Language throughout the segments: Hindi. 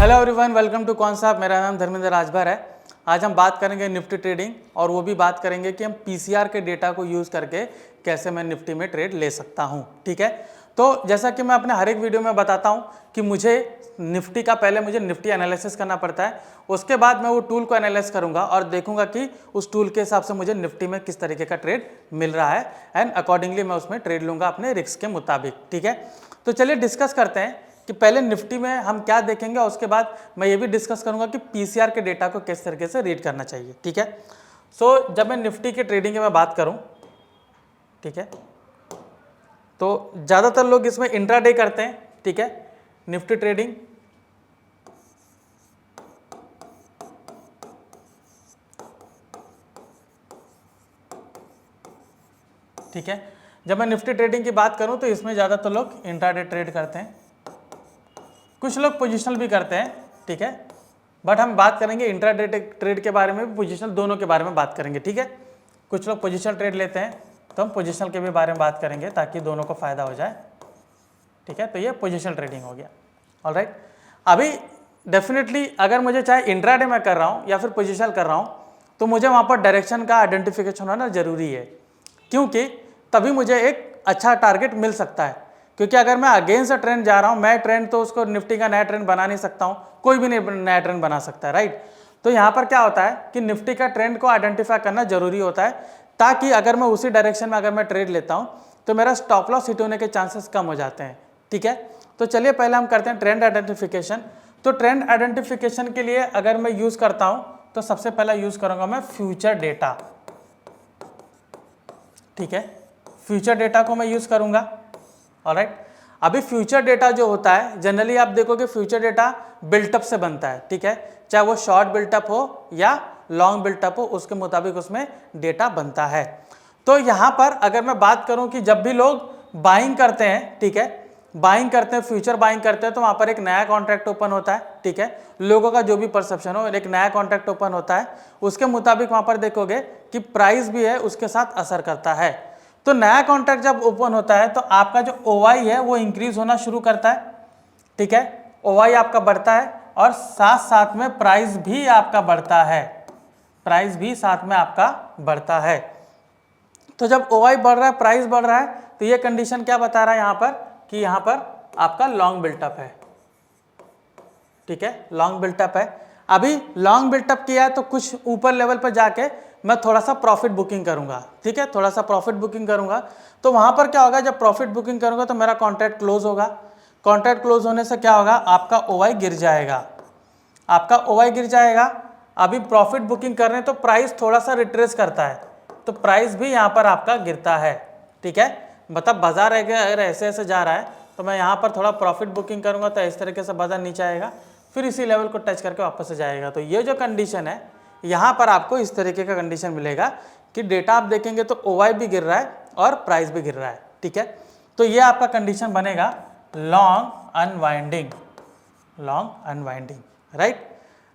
हेलो एवरीवन, वेलकम टू कौन साहब। मेरा नाम धर्मेंद्र राजभर है। आज हम बात करेंगे निफ्टी ट्रेडिंग और वो भी बात करेंगे कि हम पीसीआर के डेटा को यूज़ करके कैसे मैं निफ्टी में ट्रेड ले सकता हूँ। ठीक है, तो जैसा कि मैं अपने हर एक वीडियो में बताता हूँ कि मुझे निफ्टी का पहले मुझे निफ्टी एनालिसिस करना पड़ता है, उसके बाद मैं वो टूल को एनालाइज करूँगा और देखूंगा कि उस टूल के हिसाब से मुझे निफ्टी में किस तरीके का ट्रेड मिल रहा है एंड अकॉर्डिंगली मैं उसमें ट्रेड लूँगा अपने रिस्क के मुताबिक। ठीक है, तो चलिए डिस्कस करते हैं कि पहले निफ्टी में हम क्या देखेंगे और उसके बाद मैं ये भी डिस्कस करूंगा कि पीसीआर के डेटा को किस तरीके से रीड करना चाहिए। ठीक है, सो जब मैं निफ्टी के ट्रेडिंग की मैं बात करूं, ठीक है, तो ज़्यादातर लोग इसमें इंट्राडे करते हैं। ठीक है, निफ्टी ट्रेडिंग ठीक है, जब मैं निफ्टी ट्रेडिंग की बात करूं तो इसमें ज़्यादातर लोग इंट्राडे ट्रेड करते हैं, कुछ लोग पोजिशनल भी करते हैं। ठीक है, बट हम बात करेंगे इंट्राडे ट्रेड के बारे में भी, पोजिशनल दोनों के बारे में बात करेंगे। ठीक है, कुछ लोग पोजिशनल ट्रेड लेते हैं तो हम पोजिशनल के भी बारे में बात करेंगे ताकि दोनों को फ़ायदा हो जाए। ठीक है, तो ये पोजिशनल ट्रेडिंग हो गया। ऑलराइट, अभी डेफिनेटली अगर मुझे चाहे इंट्राडे में कर रहा हूँ या फिर पोजिशनल कर रहा हूँ तो मुझे वहाँ पर डायरेक्शन का आइडेंटिफिकेशन होना ज़रूरी है, क्योंकि तभी मुझे एक अच्छा टारगेट मिल सकता है। क्योंकि अगर मैं अगेंस्ट ट्रेंड जा रहा हूँ, मैं ट्रेंड तो उसको निफ्टी का नया ट्रेंड बना नहीं सकता हूँ, कोई भी नया ट्रेंड बना सकता है, राइट। तो यहाँ पर क्या होता है कि निफ्टी का ट्रेंड को आइडेंटिफाई करना जरूरी होता है, ताकि अगर मैं उसी डायरेक्शन में अगर मैं ट्रेड लेता हूँ तो मेरा स्टॉप लॉस हिट होने के चांसेस कम हो जाते हैं। ठीक है, तो चलिए पहले हम करते हैं ट्रेंड आइडेंटिफिकेशन। तो ट्रेंड आइडेंटिफिकेशन के लिए अगर मैं यूज़ करता हूँ तो सबसे पहला यूज़ करूँगा मैं फ्यूचर डेटा। ठीक है, फ्यूचर डेटा को मैं यूज़ करूँगा। ऑलराइट, अभी फ्यूचर डेटा जो होता है जनरली आप देखोगे फ्यूचर डेटा बिल्टअप से बनता है। ठीक है, चाहे वो शॉर्ट बिल्टअप हो या लॉन्ग बिल्टअप हो, उसके मुताबिक उसमें डेटा बनता है। तो यहाँ पर अगर मैं बात करूँ कि जब भी लोग बाइंग करते हैं, ठीक है, बाइंग करते हैं, फ्यूचर बाइंग करते हैं, तो वहाँ पर एक नया कॉन्ट्रैक्ट ओपन होता है। ठीक है, लोगों का जो भी परसेप्शन हो, एक नया कॉन्ट्रैक्ट ओपन होता है, उसके मुताबिक वहाँ पर देखोगे कि प्राइस भी है उसके साथ असर करता है। तो नया कॉन्ट्रैक्ट जब ओपन होता है तो आपका जो ओवाई है वो इंक्रीज होना शुरू करता है। ठीक है, ओवाई आपका बढ़ता है और साथ साथ में प्राइस भी आपका बढ़ता है, प्राइस भी साथ में आपका बढ़ता है। तो जब ओवाई बढ़ रहा है, प्राइस बढ़ रहा है, तो ये कंडीशन क्या बता रहा है यहाँ पर कि यहाँ पर आपका लॉन्ग बिल्टअप है। ठीक है, लॉन्ग बिल्टअप है। अभी लॉन्ग बिल्टअप किया है तो कुछ ऊपर लेवल पर जाके मैं थोड़ा सा प्रॉफिट बुकिंग करूंगा। ठीक है, थोड़ा सा प्रॉफिट बुकिंग करूंगा तो वहां पर क्या होगा, जब प्रॉफिट बुकिंग करूंगा तो मेरा कॉन्ट्रैक्ट क्लोज होगा। कॉन्ट्रैक्ट क्लोज होने से क्या होगा, आपका ओवाई गिर जाएगा, आपका ओवाई गिर जाएगा। अभी प्रॉफिट बुकिंग कर रहे हैं तो प्राइस थोड़ा सा रिट्रेस करता है, तो प्राइस भी यहाँ पर आपका गिरता है। ठीक है, मतलब बाजार अगर ऐसे ऐसे जा रहा है तो मैं यहाँ पर थोड़ा प्रॉफिट बुकिंग करूँगा तो इस तरीके से बाजार नीचे आएगा, फिर इसी लेवल को टच करके वापस से जाएगा। तो ये जो कंडीशन है यहाँ पर आपको इस तरीके का कंडीशन मिलेगा कि डेटा आप देखेंगे तो ओवाई भी गिर रहा है और प्राइस भी गिर रहा है। ठीक है, तो ये आपका कंडीशन बनेगा long unwinding, long unwinding, right.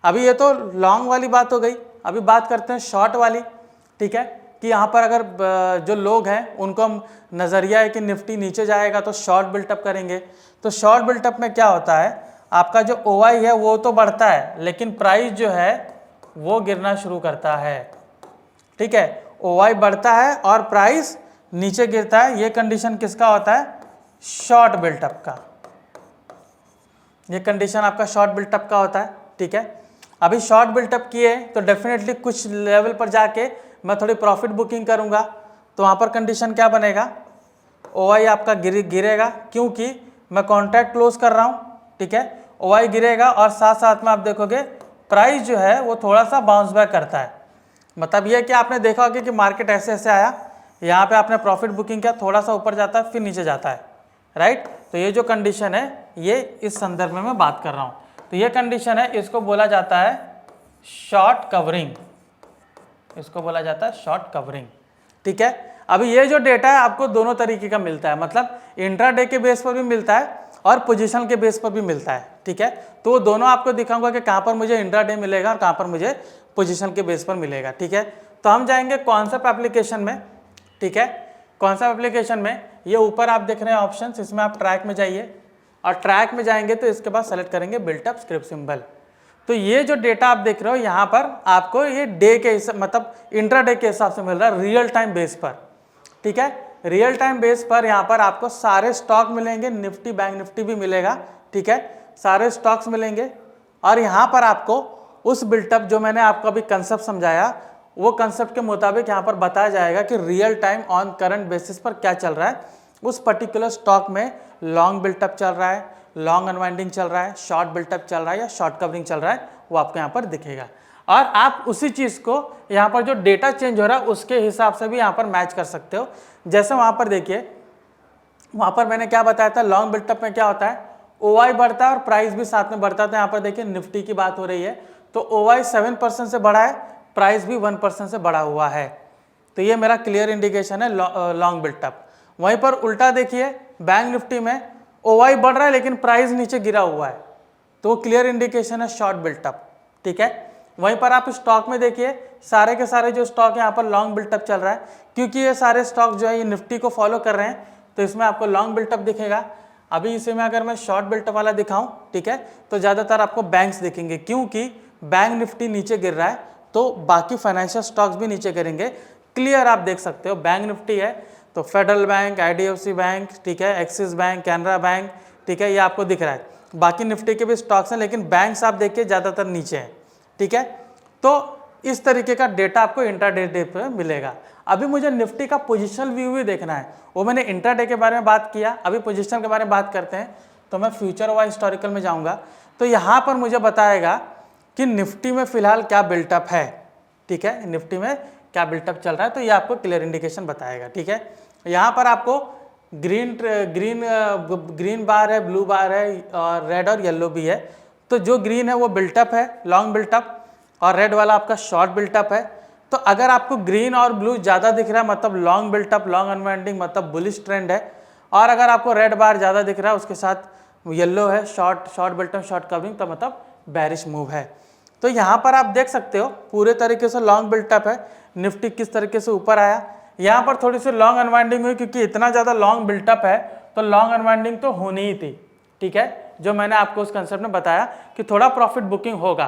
अभी ये तो लॉन्ग वाली बात हो गई, अभी बात करते हैं शॉर्ट वाली। ठीक है, कि यहाँ पर अगर जो लोग हैं उनको हम नज़रिया है कि निफ्टी नीचे जाएगा तो शॉर्ट बिल्टअप करेंगे। तो शॉर्ट बिल्टअप में क्या होता है, आपका जो ओवाई है वो तो बढ़ता है लेकिन प्राइस जो है वो गिरना शुरू करता है। ठीक है, ओवाई बढ़ता है और प्राइस नीचे गिरता है। ये कंडीशन किसका होता है, शॉर्ट बिल्टअप का। ये कंडीशन आपका शॉर्ट बिल्टअप का होता है। ठीक है, अभी शॉर्ट बिल्टअप किए तो डेफिनेटली कुछ लेवल पर जाके मैं थोड़ी प्रॉफिट बुकिंग करूंगा तो वहाँ पर कंडीशन क्या बनेगा, ओवाई आपका गिरेगा क्योंकि मैं कॉन्ट्रैक्ट क्लोज कर रहा हूँ। ठीक है, ओवाई गिरेगा और साथ साथ में आप देखोगे प्राइस जो है वो थोड़ा सा बाउंस बैक करता है। मतलब ये कि आपने देखा होगा कि मार्केट ऐसे ऐसे आया, यहाँ पे आपने प्रॉफिट बुकिंग किया, थोड़ा सा ऊपर जाता है फिर नीचे जाता है, राइट। तो ये जो कंडीशन है ये इस संदर्भ में मैं बात कर रहा हूँ। तो ये कंडीशन है, इसको बोला जाता है शॉर्ट कवरिंग, इसको बोला जाता है शॉर्ट कवरिंग। ठीक है, अभी ये जो डेटा है आपको दोनों तरीके का मिलता है, मतलब इंट्राडे के बेस पर भी मिलता है और पोजीशनल के बेस पर भी मिलता है। ठीक है, तो दोनों आपको दिखाऊंगा कि कहाँ पर मुझे इंट्राडे मिलेगा और कहाँ पर मुझे पोजीशनल के बेस पर मिलेगा। ठीक है, तो हम जाएंगे कॉन्सेप्ट एप्लीकेशन में। ठीक है, कॉन्सेप्ट एप्लीकेशन में ये ऊपर आप देख रहे हैं ऑप्शंस, इसमें आप ट्रैक में जाइए। और ट्रैक में जाएंगे तो इसके बाद सेलेक्ट करेंगे बिल्टअप स्क्रिप्ट सिंबल। तो ये जो डेटा आप देख रहे हो यहाँ पर आपको ये डे के मतलब इंट्राडे के हिसाब से मिल रहा है, रियल टाइम बेस पर, ठीक है। रियल टाइम बेस पर यहाँ पर आपको सारे स्टॉक मिलेंगे, निफ्टी बैंक निफ्टी भी मिलेगा, ठीक है, सारे स्टॉक्स मिलेंगे। और यहाँ पर आपको उस बिल्टअप जो मैंने आपको अभी कंसेप्ट समझाया, वो कंसेप्ट के मुताबिक यहाँ पर बताया जाएगा कि real time on current basis पर क्या चल रहा है, उस पर्टिकुलर स्टॉक में लॉन्ग बिल्टअप चल रहा है, लॉन्ग अनवाइंडिंग चल रहा है, शॉर्ट बिल्टअप चल रहा है या शॉर्ट कवरिंग चल रहा है, वो आपको यहाँ पर दिखेगा। और आप उसी चीज़ को यहाँ पर जो डेटा चेंज हो रहा है उसके हिसाब से भी यहाँ पर मैच कर सकते हो। जैसे वहाँ पर देखिए, वहाँ पर मैंने क्या बताया था, लॉन्ग बिल्टअप में क्या होता है, OI बढ़ता है और प्राइस भी साथ में बढ़ता है। यहाँ पर देखिए निफ्टी की बात हो रही है, तो OI 7% से बढ़ा है, प्राइस भी 1% से बढ़ा हुआ है, तो ये मेरा क्लियर इंडिकेशन है लॉन्ग बिल्टअप। वहीं पर उल्टा देखिए, बैंक निफ्टी में OI बढ़ रहा है लेकिन प्राइस नीचे गिरा हुआ है, तो वो क्लियर इंडिकेशन है शॉर्ट बिल्टअप, ठीक है। वहीं पर आप स्टॉक में देखिए, सारे के सारे जो स्टॉक है यहाँ पर लॉन्ग बिल्टअप चल रहा है, क्योंकि ये सारे स्टॉक जो है ये निफ्टी को फॉलो कर रहे हैं, तो इसमें आपको लॉन्ग बिल्टअप दिखेगा। अभी इसे में अगर मैं शॉर्ट बिल्टअप वाला दिखाऊं, ठीक है, तो ज़्यादातर आपको बैंक्स दिखेंगे, क्योंकि बैंक निफ्टी नीचे गिर रहा है तो बाकी फाइनेंशियल स्टॉक्स भी नीचे गिरेंगे। क्लियर आप देख सकते हो, बैंक निफ्टी है तो फेडरल बैंक, IDFC बैंक, ठीक है, एक्सिस बैंक, कैनरा बैंक, ठीक है, ये आपको दिख रहा है। बाकी निफ्टी के भी स्टॉक्स हैं लेकिन बैंक्स आप देखिए ज़्यादातर नीचे हैं, ठीक है। तो इस तरीके का डेटा आपको इंट्राडे पे मिलेगा। अभी मुझे निफ्टी का पोजीशनल व्यू भी देखना है, वो मैंने इंट्राडे के बारे में बात किया, अभी पोजीशन के बारे में बात करते हैं। तो मैं फ्यूचर व हिस्टोरिकल में जाऊंगा, तो यहाँ पर मुझे बताएगा कि निफ्टी में फिलहाल क्या बिल्टअप है, ठीक है, निफ्टी में क्या बिल्टअप चल रहा है, तो ये आपको क्लियर इंडिकेशन बताएगा, ठीक है। यहाँ पर आपको ग्रीन बार है, ब्लू बार है, और रेड और येलो भी है। तो जो ग्रीन है वो बिल्टअप है, लॉन्ग बिल्टअप, और रेड वाला आपका शॉर्ट बिल्टअप है। तो अगर आपको ग्रीन और ब्लू ज़्यादा दिख रहा है मतलब लॉन्ग बिल्टअप, लॉन्ग अनवाइंडिंग मतलब बुलिश ट्रेंड है, और अगर आपको रेड बार ज़्यादा दिख रहा है उसके साथ येलो है, शॉर्ट बिल्टअप, शॉर्ट कवरिंग, तो मतलब बेरिश मूव है। तो यहाँ पर आप देख सकते हो पूरे तरीके से लॉन्ग बिल्टअप है, निफ्टी किस तरीके से ऊपर आया। यहाँ पर थोड़ी सी लॉन्ग अनवाइंडिंग हुई, क्योंकि इतना ज़्यादा लॉन्ग बिल्टअप है तो लॉन्ग अनवाइंडिंग तो होनी ही थी, ठीक है, जो मैंने आपको उस कंसेप्ट में बताया कि थोड़ा प्रॉफिट बुकिंग होगा।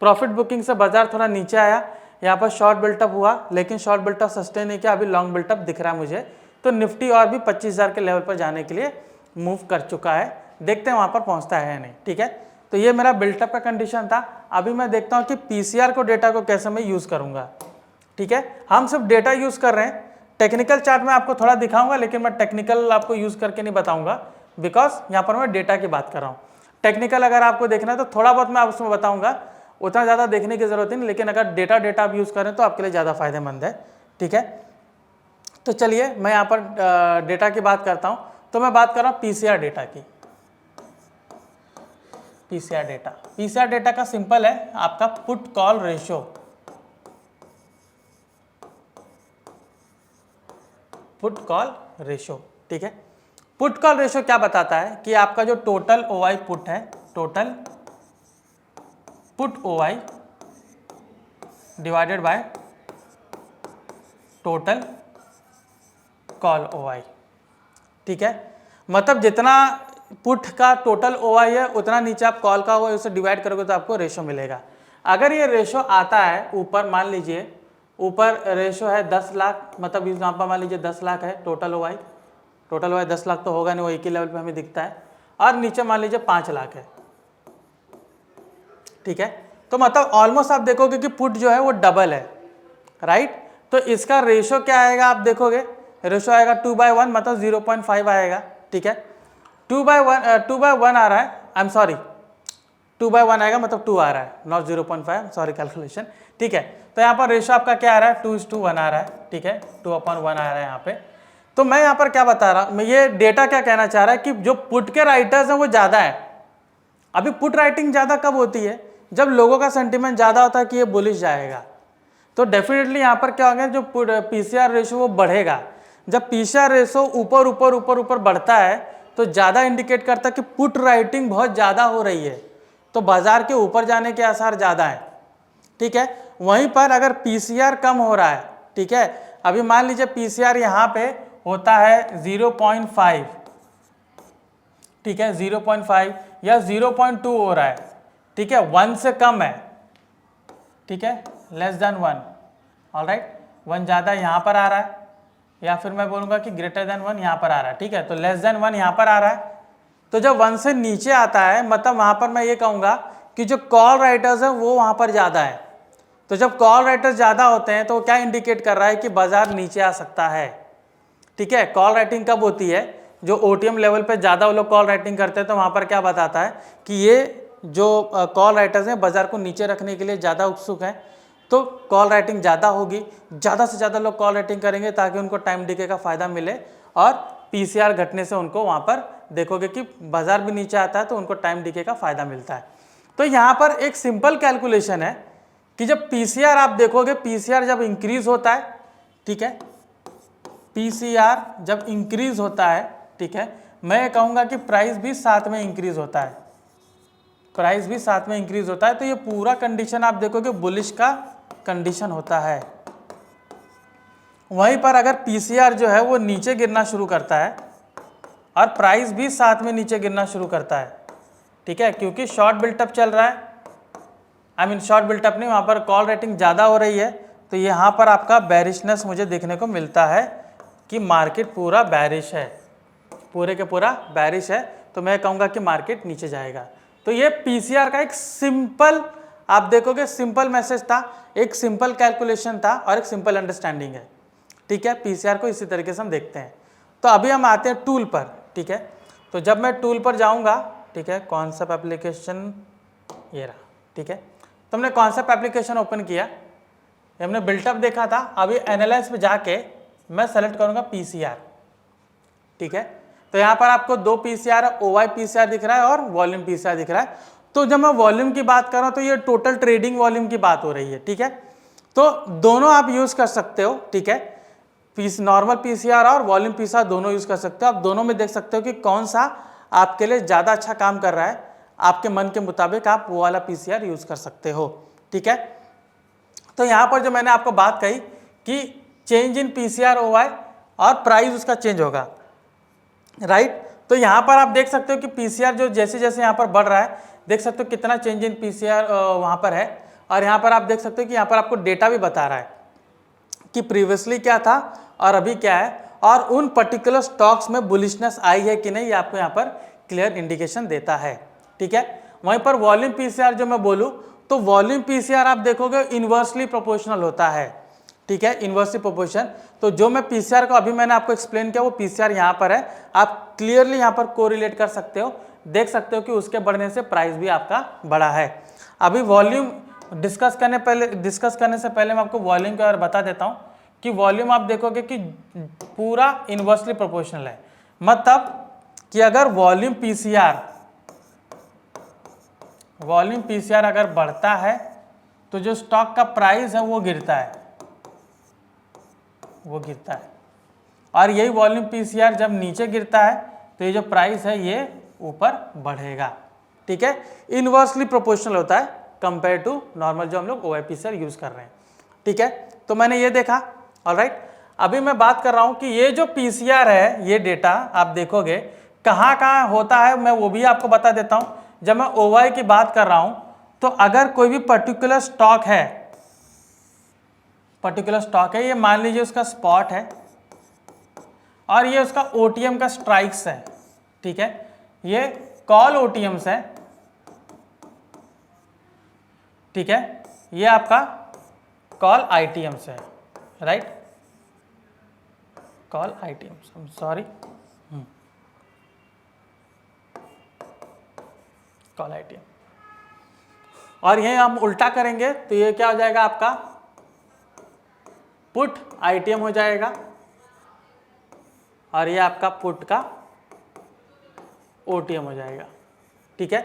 प्रॉफिट बुकिंग से बाजार थोड़ा नीचे आया, यहाँ पर शॉर्ट बिल्टअप हुआ लेकिन शॉर्ट बिल्टअप सस्टेन नहीं किया, अभी लॉन्ग बिल्टअप दिख रहा है मुझे। तो निफ्टी और भी 25,000 के लेवल पर जाने के लिए मूव कर चुका है, देखते हैं वहाँ पर पहुँचता है या नहीं, ठीक है। तो ये मेरा बिल्टअप का कंडीशन था। अभी मैं देखता हूँ कि PCR को डेटा को कैसे मैं यूज़ करूँगा, ठीक है। हम सिर्फ डेटा यूज़ कर रहे हैं, टेक्निकल चार्ट में आपको थोड़ा दिखाऊंगा लेकिन मैं टेक्निकल आपको यूज़ करके नहीं बताऊंगा, बिकॉज यहाँ पर मैं डेटा की बात कर रहा हूँ। टेक्निकल अगर आपको देखना है तो थोड़ा बहुत मैं उसमें बताऊंगा, उतना ज़्यादा देखने की ज़रूरत नहीं, लेकिन अगर डेटा आप यूज़ करें तो आपके लिए ज़्यादा फायदेमंद है, ठीक है। तो चलिए मैं यहाँ पर डेटा की बात करता हूँ। तो मैं बात कर रहा हूँ PCR डेटा की। PCR डेटा का सिंपल है आपका put call ratio. Put call ratio, ठीक है। पुट कॉल रेशो क्या बताता है कि आपका जो टोटल OI पुट है, total put OI divided by total call OI, ठीक है। मतलब जितना पुट का टोटल OI है उतना नीचे आप कॉल का OI उसे डिवाइड करोगे तो आपको रेशो मिलेगा। अगर ये रेशो आता है ऊपर, मान लीजिए ऊपर रेशो है 10 लाख, मतलब यहाँ पर मान लीजिए 10 लाख है टोटल OI 10 लाख तो होगा नहीं, वो एक ही लेवल पे हमें दिखता है, और नीचे मान लीजिए 5 लाख है, ठीक है। तो मतलब ऑलमोस्ट आप देखोगे कि पुट जो है वो डबल है, राइट। तो इसका रेशो क्या आएगा आप देखोगे, रेशो आएगा 2/1, मतलब 0.5 आएगा, ठीक है। 2/1 आ रहा है, आई एम सॉरी 2/1 आएगा, मतलब 2 आ रहा है, नॉट 0.5, सॉरी कैलकुलेशन, ठीक है। तो यहाँ पर रेशो आपका क्या आ रहा है, 2:1 आ रहा है, ठीक है, 2/1 आ रहा है यहाँ पे। तो मैं यहाँ पर क्या बता रहा हूँ, ये डेटा क्या कहना चाह रहा है कि जो पुट के राइटर्स हैं वो ज़्यादा है। अभी पुट राइटिंग ज़्यादा कब होती है, जब लोगों का सेंटीमेंट ज़्यादा होता है कि ये बुलिश जाएगा, तो डेफिनेटली यहाँ पर क्या होगा, जो PCR रेशो वो बढ़ेगा। जब PCR रेशो ऊपर ऊपर ऊपर ऊपर बढ़ता है तो ज़्यादा इंडिकेट करता है कि पुट राइटिंग बहुत ज़्यादा हो रही है, तो बाजार के ऊपर जाने के आसार ज़्यादा हैं, ठीक है। वहीं पर अगर PCR कम हो रहा है, ठीक है, अभी मान लीजिए PCR यहाँ पे होता है 0.5, ठीक है, 0.5 या 0.2 हो रहा है, ठीक है, 1 से कम है, ठीक है, लेस देन 1, ऑलराइट, 1 ज़्यादा यहाँ पर आ रहा है, या फिर मैं बोलूँगा कि ग्रेटर देन 1 यहाँ पर आ रहा है, ठीक है, तो लेस देन 1 यहाँ पर आ रहा है। तो जब 1 से नीचे आता है मतलब वहाँ पर मैं ये कहूँगा कि जो कॉल राइटर्स है वो वहाँ पर ज़्यादा है। तो जब कॉल राइटर्स ज़्यादा होते हैं तो क्या इंडिकेट कर रहा है कि बाजार नीचे आ सकता है, ठीक है। कॉल राइटिंग कब होती है, जो ओटीएम लेवल पे ज़्यादा वो लोग कॉल राइटिंग करते हैं, तो वहाँ पर क्या बताता है कि ये जो कॉल राइटर्स हैं बाजार को नीचे रखने के लिए ज़्यादा उत्सुक हैं, तो कॉल राइटिंग ज़्यादा होगी, ज़्यादा से ज़्यादा लोग कॉल राइटिंग करेंगे ताकि उनको टाइम डीके का फ़ायदा मिले, और पीसीआर घटने से उनको वहाँ पर देखोगे कि बाजार भी नीचे आता है तो उनको टाइम डीके का फ़ायदा मिलता है। तो यहाँ पर एक सिंपल कैलकुलेशन है कि जब पीसीआर आप देखोगे, पीसीआर जब इंक्रीज होता है, ठीक है, पीसीआर जब इंक्रीज होता है, ठीक है, मैं कहूँगा कि प्राइस भी साथ में इंक्रीज होता है, प्राइस भी साथ में इंक्रीज होता है, तो ये पूरा कंडीशन आप देखोगे बुलिश का कंडीशन होता है। वहीं पर अगर पीसीआर जो है वो नीचे गिरना शुरू करता है और प्राइस भी साथ में नीचे गिरना शुरू करता है, ठीक है, क्योंकि शॉर्ट बिल्टअप चल रहा है, शॉर्ट बिल्टअप नहीं, वहाँ पर कॉल रेटिंग ज़्यादा हो रही है, तो यहाँ पर आपका बैरिशनेस मुझे देखने को मिलता है कि मार्केट पूरा बैरिश है, पूरे के पूरा बैरिश है, तो मैं कहूँगा कि मार्केट नीचे जाएगा। तो ये पीसीआर का एक सिंपल, आप देखोगे सिंपल मैसेज था, एक सिंपल कैलकुलेशन था और एक सिंपल अंडरस्टैंडिंग है, ठीक है। पीसीआर को इसी तरीके से हम देखते हैं। तो अभी हम आते हैं टूल पर, ठीक है। तो जब मैं टूल पर जाऊंगा, ठीक है, कॉन्सेप्ट एप्लीकेशन ये रहा, ठीक है, तो हमने कॉन्सेप्ट एप्लीकेशन ओपन किया, हमने बिल्टअप देखा था, अभी एनालाइज पे जाके मैं सेलेक्ट करूंगा पीसीआर, ठीक है। तो यहाँ पर आपको दो पीसीआर, ओवाई पीसीआर दिख रहा है और वॉल्यूम पीसीआर दिख रहा है। तो जब मैं वॉल्यूम की बात कर रहा हूँ तो ये टोटल ट्रेडिंग वॉल्यूम की बात हो रही है, ठीक है। तो दोनों आप यूज कर सकते हो, ठीक है, नॉर्मल पीसीआर और वॉल्यूम पीसीआर दोनों यूज कर सकते हो। आप दोनों में देख सकते हो कि कौन सा आपके लिए ज़्यादा अच्छा काम कर रहा है, आपके मन के मुताबिक आप वो वाला पीसीआर यूज कर सकते हो, ठीक है। तो यहाँ पर जो मैंने आपको बात कही कि चेंज इन पीसीआर ओवाई और प्राइस उसका चेंज होगा, राइट। तो यहाँ पर आप देख सकते हो कि पीसीआर जो जैसे जैसे यहाँ पर बढ़ रहा है, देख सकते हो कितना चेंज इन पीसीआर वहाँ पर है, और यहाँ पर आप देख सकते हो कि यहाँ पर आपको डेटा भी बता रहा है कि प्रीवियसली क्या था और अभी क्या है, और उन पर्टिकुलर स्टॉक्स में बुलिशनेस आई है कि नहीं, ये आपको यहाँ पर क्लियर इंडिकेशन देता है, ठीक है। वहीं पर वॉल्यूम पीसीआर जो मैं बोलूँ तो वॉल्यूम पीसीआर आप देखोगे इन्वर्सली प्रोपोर्शनल होता है, ठीक है, इन्वर्सली प्रोपोर्शन। तो जो मैं पीसीआर को अभी मैंने आपको एक्सप्लेन किया वो पीसीआर यहाँ पर है, आप क्लियरली यहाँ पर कोरिलेट कर सकते हो, देख सकते हो कि उसके बढ़ने से प्राइस भी आपका बढ़ा है। अभी वॉल्यूम डिस्कस करने से पहले मैं आपको वॉल्यूम के बारे में बता देता हूँ कि वॉल्यूम आप देखोगे कि पूरा इन्वर्सली प्रोपोर्शनल है, मतलब कि अगर वॉल्यूम पीसीआर अगर बढ़ता है तो जो स्टॉक का प्राइस है वो गिरता है, और यही वॉल्यूम पीसीआर जब नीचे गिरता है तो ये जो प्राइस है ये ऊपर बढ़ेगा, ठीक है। इन्वर्सली प्रोपोर्शनल होता है कंपेयर टू नॉर्मल जो हम लोग ओवाई पीसीआर यूज कर रहे हैं, ठीक है। तो मैंने ये देखा, ऑलराइट। अभी मैं बात कर रहा हूं कि ये जो पीसीआर है, ये डेटा आप देखोगे कहाँ कहाँ होता है, मैं वो भी आपको बता देता हूं। जब मैं ओवाई की बात कर रहा हूं तो अगर कोई भी पर्टिकुलर स्टॉक है, ये मान लीजिए उसका स्पॉट है और ये उसका ओटीएम का स्ट्राइक्स है, ठीक है, ये कॉल ओटीएम्स है, ठीक है, ये आपका कॉल आईटीएम्स है, right, call आईटीएम्स, sorry, call ITM. और यही हम उल्टा करेंगे तो ये क्या हो जाएगा, आपका पुट आईटीएम हो जाएगा, और ये आपका पुट का ओटीएम हो जाएगा, ठीक है।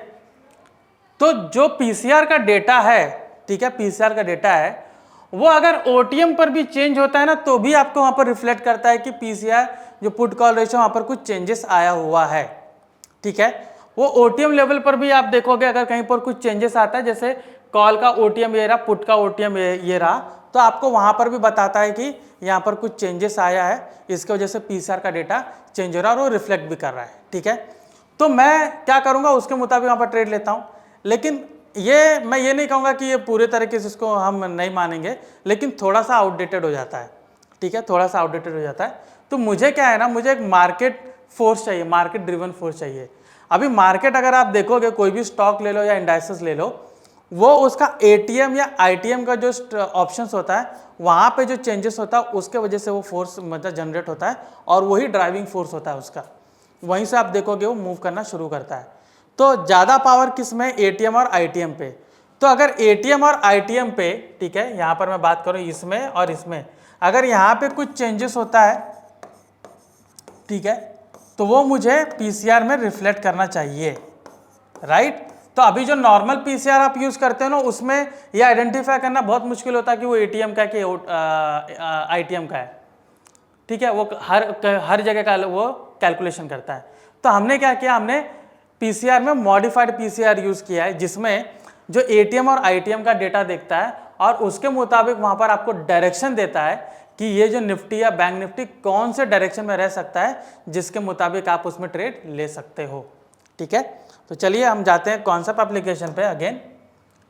तो जो पीसीआर का डेटा है, ठीक है, पीसीआर का डेटा है वो अगर ओटीएम पर भी चेंज होता है ना तो भी आपको वहां पर रिफ्लेक्ट करता है कि पीसीआर जो पुट कॉल रेशियो वहां पर कुछ चेंजेस आया हुआ है, ठीक है। वो ओटीएम लेवल पर भी आप देखोगे अगर कहीं पर कुछ चेंजेस आता है, जैसे कॉल का ओटीएम ये रहा, पुट का ओटीएम ये रहा, तो आपको वहां पर भी बताता है कि यहाँ पर कुछ चेंजेस आया है, इसकी वजह से पीसीआर का डेटा चेंज हो रहा है और वो रिफ्लेक्ट भी कर रहा है, ठीक है। तो मैं क्या करूँगा उसके मुताबिक वहाँ पर ट्रेड लेता हूँ। लेकिन मैं ये नहीं कहूँगा कि ये पूरे तरीके से इसको हम नहीं मानेंगे, लेकिन थोड़ा सा आउटडेटेड हो जाता है, ठीक है, थोड़ा सा आउटडेटेड हो जाता है। तो मुझे क्या है ना, मुझे एक मार्केट फोर्स चाहिए, मार्केट ड्रिवन फोर्स चाहिए। अभी मार्केट अगर आप देखोगे, कोई भी स्टॉक ले लो या इंडाइसेस ले लो, वो उसका एटीएम या आईटीएम का जो ऑप्शंस होता है वहाँ पे जो चेंजेस होता है उसके वजह से वो फोर्स मतलब जनरेट होता है, और वही ड्राइविंग फोर्स होता है उसका, वहीं से आप देखोगे वो मूव करना शुरू करता है। तो ज़्यादा पावर किस में, एटीएम और आईटीएम पे। तो अगर एटीएम और आईटीएम पे, ठीक है, यहाँ पर मैं बात करूँ इसमें और इसमें, अगर यहाँ पे कुछ चेंजेस होता है, ठीक है, तो वो मुझे पीसीआर में रिफ्लेक्ट करना चाहिए, राइट। तो अभी जो नॉर्मल पीसीआर आप यूज़ करते हो ना, उसमें ये आइडेंटिफाई करना बहुत मुश्किल होता है कि वो एटीएम का है कि आईटीएम का है, ठीक है, वो हर जगह का वो कैलकुलेशन करता है। तो हमने क्या किया, हमने पीसीआर में मॉडिफाइड पीसीआर यूज़ किया है, जिसमें जो एटीएम और आईटीएम का डेटा देखता है और उसके मुताबिक वहाँ पर आपको डायरेक्शन देता है कि ये जो निफ्टी या बैंक निफ्टी कौन से डायरेक्शन में रह सकता है, जिसके मुताबिक आप उसमें ट्रेड ले सकते हो, ठीक है। तो चलिए हम जाते हैं कॉन्सेप्ट एप्लीकेशन पे अगेन,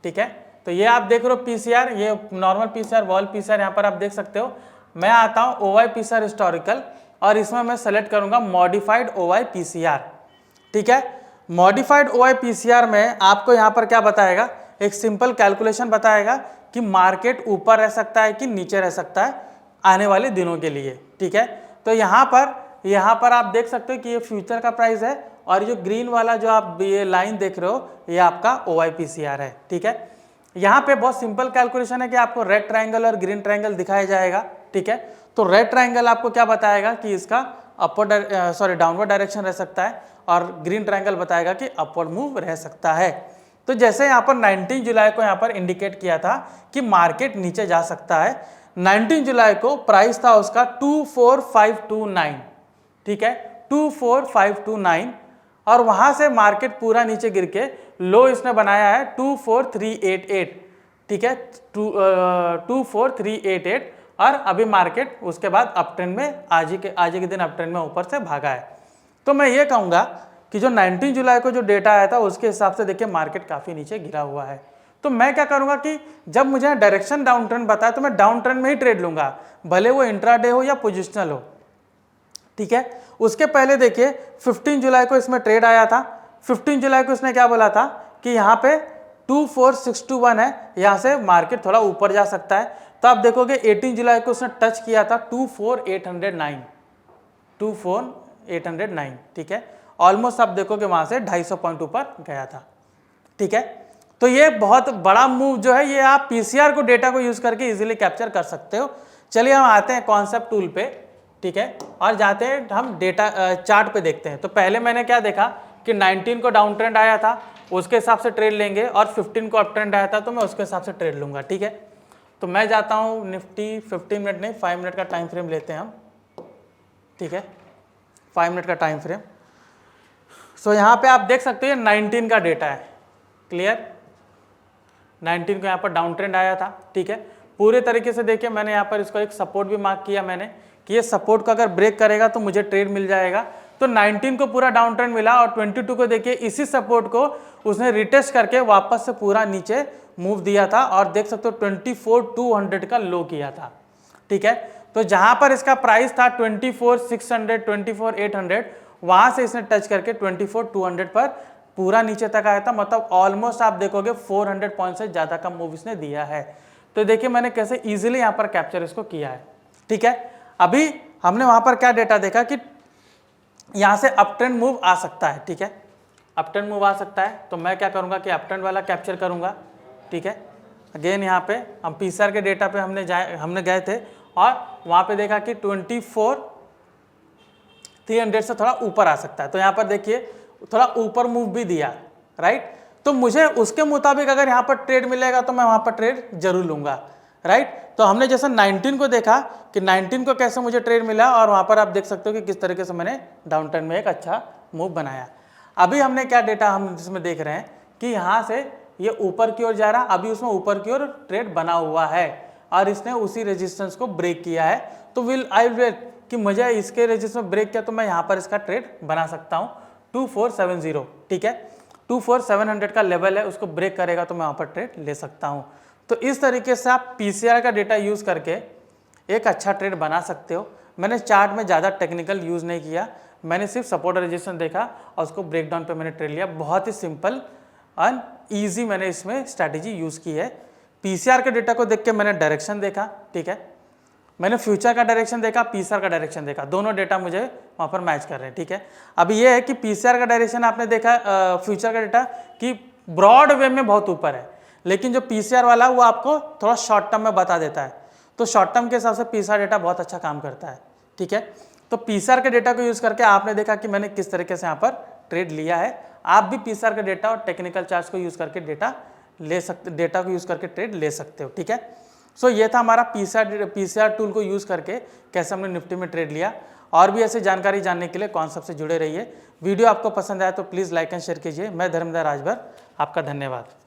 ठीक है। तो ये आप देख रहे हो पीसीआर, ये नॉर्मल पीसीआर, वॉल पीसीआर, यहाँ पर आप देख सकते हो। मैं आता हूँ ओवाई पीसीआर हिस्टोरिकल, और इसमें मैं सेलेक्ट करूँगा मॉडिफाइड ओवाई पीसीआर, ठीक है। मॉडिफाइड ओवाई पीसीआर में आपको यहाँ पर क्या बताएगा, एक सिंपल कैलकुलेशन बताएगा कि मार्केट ऊपर रह सकता है कि नीचे रह सकता है आने वाले दिनों के लिए, ठीक है। तो यहाँ पर आप देख सकते हो कि ये फ्यूचर का प्राइस है, और जो ग्रीन वाला जो आप ये लाइन देख रहे हो ये आपका ओवाई पीसीआर है, ठीक है। यहाँ पे बहुत सिंपल कैलकुलेशन है कि आपको रेड ट्रायंगल और ग्रीन ट्रायंगल दिखाया जाएगा, ठीक है। तो रेड ट्रायंगल आपको क्या बताएगा कि इसका डाउनवर्ड डायरेक्शन रह सकता है, और ग्रीन ट्रायंगल बताएगा कि अपवर्ड मूव रह सकता है। तो जैसे यहाँ पर 19 जुलाई को यहाँ पर इंडिकेट किया था कि मार्केट नीचे जा सकता है, 19 जुलाई को प्राइस था उसका 24529, ठीक है, 24529, और वहां से मार्केट पूरा नीचे गिर के लो इसने बनाया है 24388, ठीक है, 24388, और अभी मार्केट उसके बाद अप ट्रेंड में आज के दिन अप ट्रेंड में ऊपर से भागा है। तो मैं ये कहूँगा कि जो 19 जुलाई को जो डेटा आया था उसके हिसाब से देखिए मार्केट काफ़ी नीचे गिरा हुआ है। तो मैं क्या करूँगा कि जब मुझे डायरेक्शन डाउन ट्रेंड बताया तो मैं डाउन ट्रेंड में ही ट्रेड लूँगा, भले वो इंट्राडे हो या पोजिशनल हो, ठीक है। उसके पहले देखिए 15 जुलाई को इसमें ट्रेड आया था। 15 जुलाई को इसने क्या बोला था कि यहाँ पे 24621 है, यहाँ से मार्केट थोड़ा ऊपर जा सकता है। तो आप देखोगे 18 जुलाई को उसने टच किया था 24809, ठीक है, ऑलमोस्ट आप देखोगे वहाँ से 250 पॉइंट ऊपर गया था, ठीक है। तो ये बहुत बड़ा मूव जो है ये आप पीसीआर को डेटा को यूज़ करके इजीली कैप्चर कर सकते हो। चलिए हम आते हैं कॉन्सेप्ट टूल पे, ठीक है, और जाते हैं हम डेटा चार्ट पे देखते हैं। तो पहले मैंने क्या देखा कि 19 को डाउन ट्रेंड आया था, उसके हिसाब से ट्रेड लेंगे, और 15 को अप ट्रेंड आया था तो मैं उसके हिसाब से ट्रेड लूँगा, ठीक है। तो मैं जाता हूँ निफ्टी 15 मिनट नहीं 5 मिनट का टाइम फ्रेम लेते हैं हम, ठीक है, 5 मिनट का टाइम फ्रेम। सो यहाँ पे आप देख सकते हैं 19 का डेटा है, क्लियर, 19 को यहाँ पर डाउन ट्रेंड आया था, ठीक है। पूरे तरीके से देखिए मैंने यहाँ पर इसको एक सपोर्ट भी मार्क किया मैंने कि ये सपोर्ट को अगर ब्रेक करेगा तो मुझे ट्रेड मिल जाएगा। तो 19 को पूरा डाउन ट्रेंड मिला, और 22 को देखिए इसी सपोर्ट को उसने रिटेस्ट करके वापस से पूरा नीचे मूव दिया था, और देख सकते हो 24,200 का लो किया था, ठीक है। तो जहाँ पर इसका प्राइस था 24,600 24,800, वहाँ से इसने टच करके 24,200 पर पूरा नीचे तक आया था, मतलब ऑलमोस्ट आप देखोगे 400 पॉइंट से ज़्यादा का मूव इसने दिया है। तो देखिए मैंने कैसे इजीली यहाँ पर कैप्चर इसको किया है, ठीक है। अभी हमने वहाँ पर क्या डेटा देखा कि यहाँ से अप ट्रेंड मूव आ सकता है, ठीक है, अप ट्रेंड मूव आ सकता है। तो मैं क्या करूँगा कि अप ट्रेंड वाला कैप्चर करूँगा, ठीक है। अगेन यहाँ पे हम पीसीआर के डेटा पे हमने गए थे, और वहाँ पे देखा कि 24,300 से थोड़ा ऊपर आ सकता है। तो यहाँ पर देखिए थोड़ा ऊपर मूव भी दिया, राइट। तो मुझे उसके मुताबिक अगर यहाँ पर ट्रेड मिलेगा तो मैं वहाँ पर ट्रेड जरूर लूँगा, राइट। तो हमने जैसे 19 को देखा कि 19 को कैसे मुझे ट्रेड मिला, और वहाँ पर आप देख सकते हो कि किस तरीके से मैंने डाउन ट्रेंड में एक अच्छा मूव बनाया। अभी हमने क्या डेटा हम इसमें देख रहे हैं कि यहाँ से ये ऊपर की ओर जा रहा, अभी उसमें ऊपर की ओर ट्रेड बना हुआ है, और इसने उसी रेजिस्टेंस को ब्रेक किया है। तो आई विल कि मुझे इसके रेजिस्टेंस में ब्रेक किया तो मैं यहाँ पर इसका ट्रेड बना सकता हूँ 2470, ठीक है, 24700 का लेवल है, उसको ब्रेक करेगा तो मैं वहाँ पर ट्रेड ले सकता हूँ। तो इस तरीके से आप पीसीआर का डेटा यूज़ करके एक अच्छा ट्रेड बना सकते हो। मैंने चार्ट में ज़्यादा टेक्निकल यूज़ नहीं किया, मैंने सिर्फ सपोर्ट रेजिस्टेंस देखा और उसको ब्रेक डाउन पे मैंने ट्रेड लिया। बहुत ही सिंपल एंड ईजी मैंने इसमें स्ट्रैटेजी यूज़ की है। पीसीआर के डेटा को देख के मैंने डायरेक्शन देखा, ठीक है, मैंने फ्यूचर का डायरेक्शन देखा, पीसीआर का डायरेक्शन देखा, दोनों डेटा मुझे वहाँ पर मैच कर रहे हैं, ठीक है। अभी ये है कि पीसीआर का डायरेक्शन आपने देखा, फ्यूचर का डेटा कि ब्रॉड वे में बहुत ऊपर है, लेकिन जो पीसीआर वाला वो आपको थोड़ा शॉर्ट टर्म में बता देता है। तो शॉर्ट टर्म के हिसाब से पीसीआर डेटा बहुत अच्छा काम करता है, ठीक है। तो पीसीआर के डेटा को यूज़ करके आपने देखा कि मैंने किस तरीके से यहाँ पर ट्रेड लिया है। आप भी पीसीआर का डेटा और टेक्निकल चार्ट्स को यूज़ करके डेटा को यूज़ करके ट्रेड ले सकते हो, ठीक है। सो ये था हमारा पीसीआर टूल को यूज़ करके कैसे हमने निफ्टी में ट्रेड लिया। और भी ऐसी जानकारी जानने के लिए कॉन्सेप्ट से जुड़े रहिए। वीडियो आपको पसंद आया तो प्लीज़ लाइक एंड शेयर कीजिए। मैं धर्मेंद्र राजभर, आपका धन्यवाद।